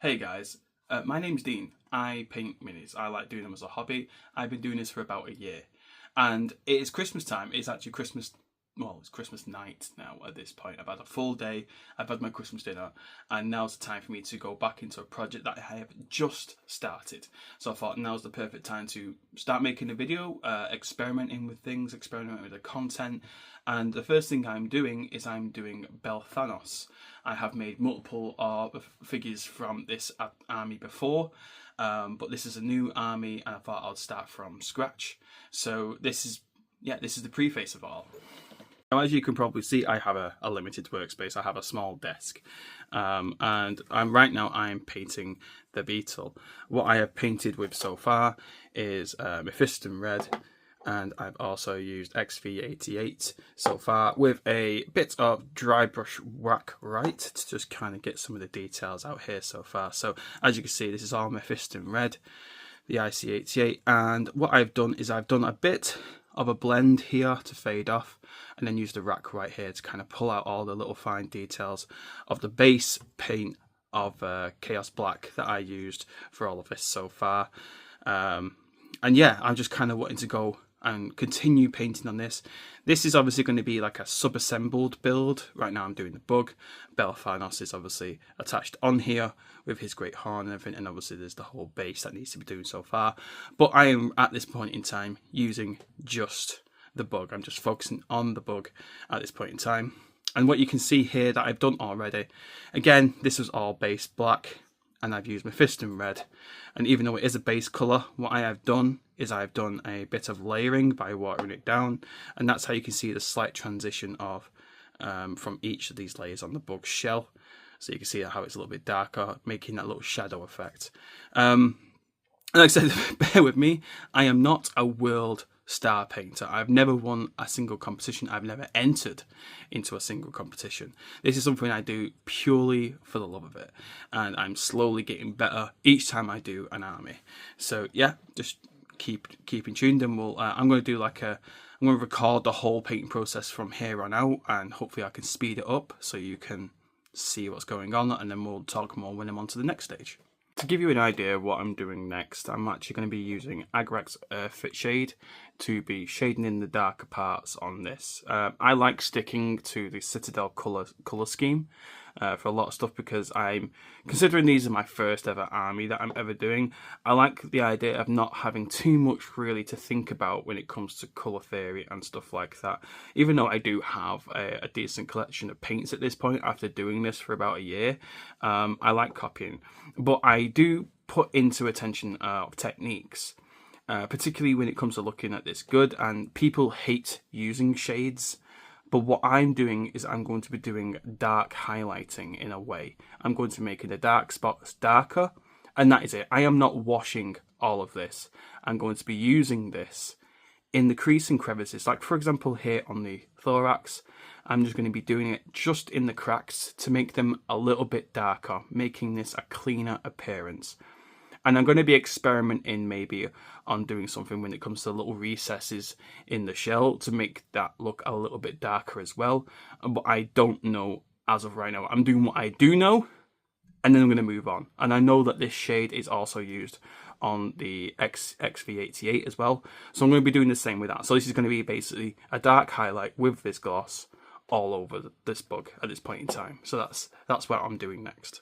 Hey guys, my name's Dean. I paint minis. I like doing them as a hobby. I've been doing this for about a year. And it is Christmas time. It's actually Christmas, well, it's Christmas night now at this point. I've had a full day, I've had my Christmas dinner, and now's the time for me to go back into a project that I have just started. So I thought now's the perfect time to start making a video, experimenting with things, experimenting with the content. And the first thing I'm doing is I'm doing Belthanos. I have made multiple figures from this army before, but this is a new army and I thought I'd start from scratch. So this is the preface of all. Now, as you can probably see, I have a limited workspace. I have a small desk, and right now I'm painting the beetle. What I have painted with so far is Mephiston red, and I've also used XV88 so far with a bit of dry brush whack right to just kind of get some of the details out here so far. So as you can see, this is all Mephiston red, the IC88, and what I've done is I've done a bit of a blend here to fade off, and then use the rack right here to kind of pull out all the little fine details of the base paint of Chaos Black that I used for all of this so far. And yeah, I'm just kind of wanting to go and continue painting on this. This is obviously going to be like a sub-assembled build. Right now I'm doing the bug. Belthanos is obviously attached on here with his great horn and everything, and obviously there's the whole base that needs to be doing so far. But I am at this point in time using just the bug. I'm just focusing on the bug at this point in time. And what you can see here that I've done already, again, this was all base black, and I've used Mephiston red. And even though it is a base colour, what I have done is I've done a bit of layering by watering it down, and that's how you can see the slight transition of from each of these layers on the bug's shell. So you can see how it's a little bit darker, making that little shadow effect. And like I said, bear with me, I am not a world star painter. I've never won a single competition. I've never entered into a single competition. This is something I do purely for the love of it, and I'm slowly getting better each time I do an army. So yeah, just keeping tuned, and I'm going to do I'm going to record the whole painting process from here on out, and hopefully I can speed it up so you can see what's going on, and then we'll talk more when I'm on to the next stage. To give you an idea of what I'm doing next, I'm actually going to be using Agrax Earth Shade to be shading in the darker parts on this. I like sticking to the Citadel colour scheme for a lot of stuff, because I'm considering these are my first ever army that I'm ever doing. I like the idea of not having too much really to think about when it comes to colour theory and stuff like that. Even though I do have a decent collection of paints at this point after doing this for about a year, I like copying. But I do put into attention of techniques, particularly when it comes to looking at this good, and people hate using shades. But what I'm doing is I'm going to be doing dark highlighting in a way. I'm going to be making the dark spots darker, and that is it. I am not washing all of this. I'm going to be using this in the crease and crevices. Like for example here on the thorax, I'm just going to be doing it just in the cracks to make them a little bit darker, making this a cleaner appearance. And I'm going to be experimenting maybe on doing something when it comes to little recesses in the shell to make that look a little bit darker as well. But I don't know as of right now. I'm doing what I do know, and then I'm going to move on. And I know that this shade is also used on the XV88 as well. So I'm going to be doing the same with that. So this is going to be basically a dark highlight with this gloss all over this bug at this point in time. So that's what I'm doing next.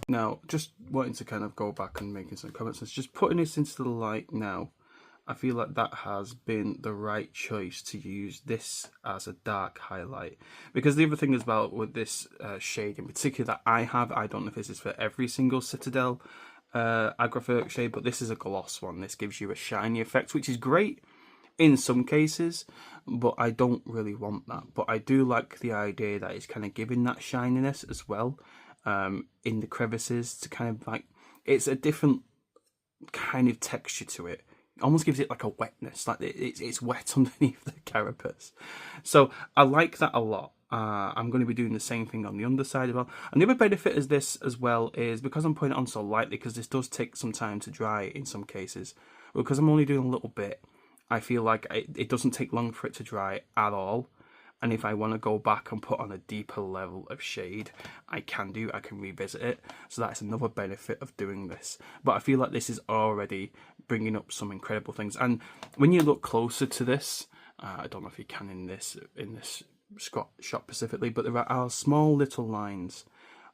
Now, just wanting to kind of go back and making some comments, it's just putting this into the light now. I feel like that has been the right choice to use this as a dark highlight. Because the other thing as well with this shade in particular that I have, I don't know if this is for every single Citadel Agrax shade, but this is a gloss one. This gives you a shiny effect, which is great in some cases, but I don't really want that. But I do like the idea that it's kind of giving that shininess as well in the crevices to kind of like, it's a different kind of texture to it. Almost gives it like a wetness, like it's wet underneath the carapace. So I like that a lot. I'm going to be doing the same thing on the underside as well. And the other benefit is this as well is because I'm putting it on so lightly, because this does take some time to dry in some cases, because I'm only doing a little bit, I feel like it doesn't take long for it to dry at all. And if I want to go back and put on a deeper level of shade, I can revisit it. So that's another benefit of doing this. But I feel like this is already bringing up some incredible things. And when you look closer to this, I don't know if you can in this shot specifically, but there are small little lines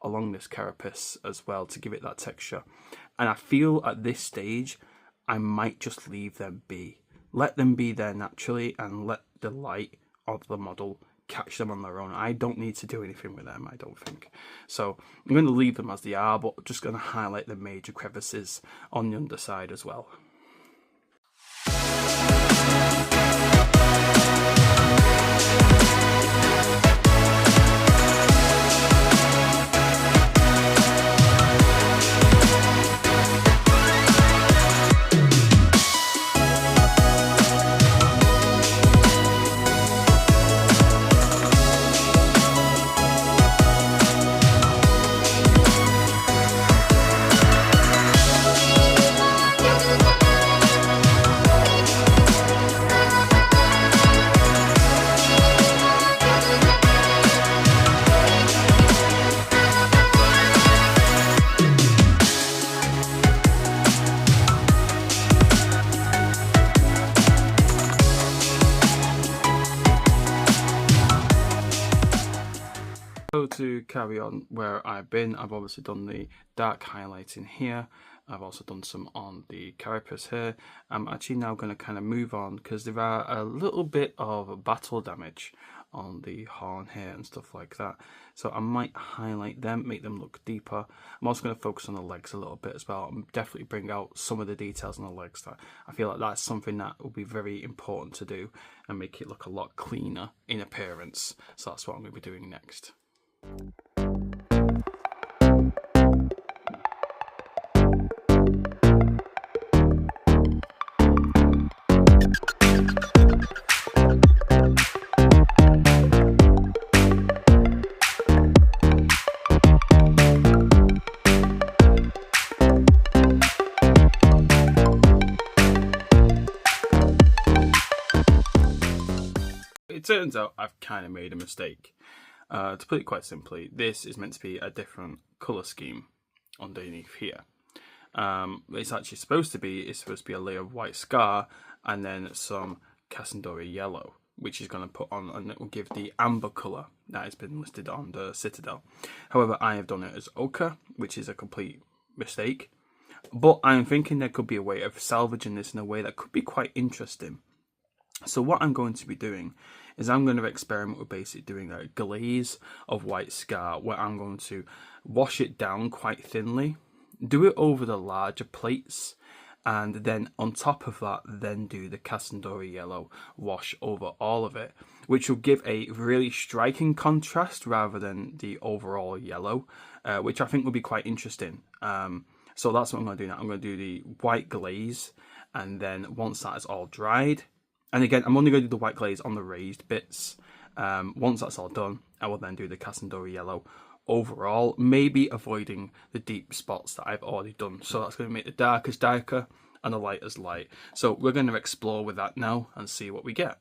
along this carapace as well to give it that texture. And I feel at this stage, I might just leave them be. Let them be there naturally and let the light of the model catch them on their own. I don't need to do anything with them, I don't think. So I'm going to leave them as they are, but just going to highlight the major crevices on the underside as well. So to carry on where I've been, I've obviously done the dark highlighting here. I've also done some on the carapace here. I'm actually now going to kind of move on because there are a little bit of battle damage on the horn here and stuff like that. So I might highlight them, make them look deeper. I'm also going to focus on the legs a little bit as well and definitely bring out some of the details on the legs. That I feel like that's something that will be very important to do and make it look a lot cleaner in appearance. So that's what I'm going to be doing next. It turns out I've kind of made a mistake. To put it quite simply, this is meant to be a different colour scheme underneath here. It's actually supposed to be a layer of white scar and then some Cassandori yellow, which is going to put on, and it will give the amber colour that has been listed on the Citadel. However, I have done it as ochre, which is a complete mistake. But I'm thinking there could be a way of salvaging this in a way that could be quite interesting. So what I'm going to be doing is I'm going to experiment with basically doing a glaze of white scar where I'm going to wash it down quite thinly, do it over the larger plates, and then on top of that then do the Cassandori yellow wash over all of it, which will give a really striking contrast rather than the overall yellow, which I think will be quite interesting. So that's what I'm going to do now. I'm going to do the white glaze, and then once that is all dried, and again, I'm only going to do the white glaze on the raised bits. Once that's all done, I will then do the Cassandori yellow overall, maybe avoiding the deep spots that I've already done. So that's going to make the dark as darker and the light as light. So we're going to explore with that now and see what we get.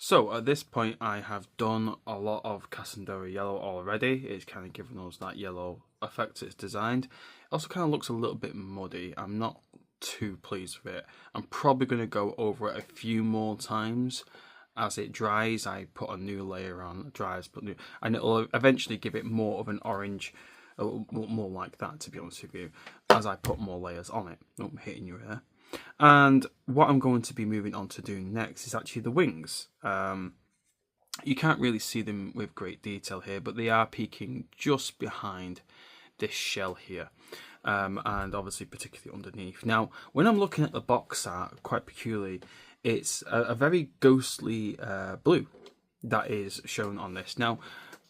So at this point I have done a lot of Cassandori yellow already. It's kind of given us that yellow effect it's designed. It also kind of looks a little bit muddy. I'm not too pleased with it. I'm probably going to go over it a few more times as it dries, I put a new layer on, it dries, and it'll eventually give it more of an orange, more like that, to be honest with you, as I put more layers on it. Oh, I'm hitting your ear. And what I'm going to be moving on to do next is actually the wings. You can't really see them with great detail here, but they are peeking just behind this shell here. And obviously particularly underneath. Now, when I'm looking at the box art, quite peculiarly, it's a very ghostly blue that is shown on this. Now,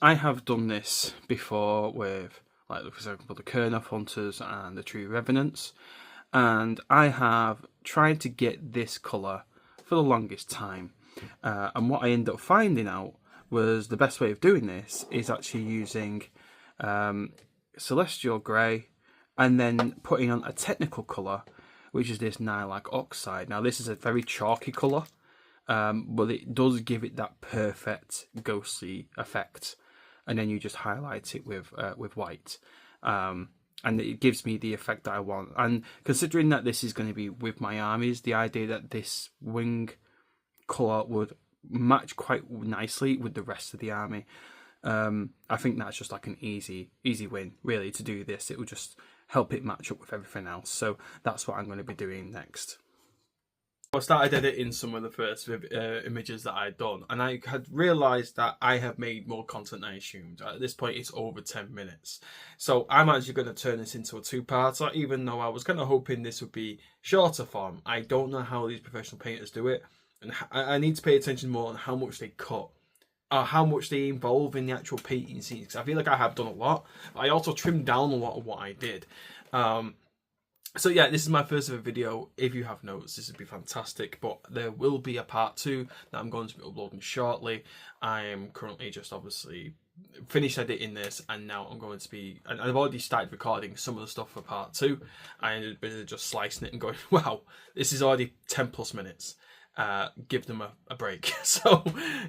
I have done this before with, like, for example, the Kernoth Hunters and the True Revenants, and I have tried to get this colour for the longest time. And what I ended up finding out was the best way of doing this is actually using Celestial Grey, and then putting on a technical colour, which is this Lilac Oxide. Now, this is a very chalky colour, but it does give it that perfect ghostly effect. And then you just highlight it with white. And it gives me the effect that I want. And considering that this is going to be with my armies, the idea that this wing colour would match quite nicely with the rest of the army, I think that's just like an easy win, really, to do this. It will just help it match up with everything else. So that's what I'm going to be doing next. I started editing some of the first images that I'd done, and I had realised that I have made more content than I assumed. At this point, it's over 10 minutes. So I'm actually going to turn this into a two-parter, even though I was kind of hoping this would be shorter form. I don't know how these professional painters do it, and I need to pay attention more on how much they cut, how much they involve in the actual painting scenes. Because I feel like I have done a lot, but I also trimmed down a lot of what I did. So yeah, this is my first ever video. If you have notes, this would be fantastic, but there will be a part 2 that I'm going to be uploading shortly. I am currently just obviously finished editing this, and now I'm going to be, and I've already started recording some of the stuff for part 2. I ended up just slicing it and going, wow, this is already 10 plus minutes. Give them a break. So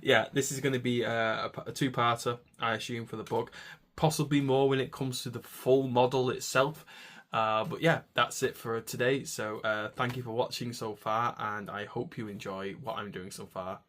yeah, this is going to be a two-parter, I assume, for the book, possibly more when it comes to the full model itself. But yeah, that's it for today. So thank you for watching so far, and I hope you enjoy what I'm doing so far.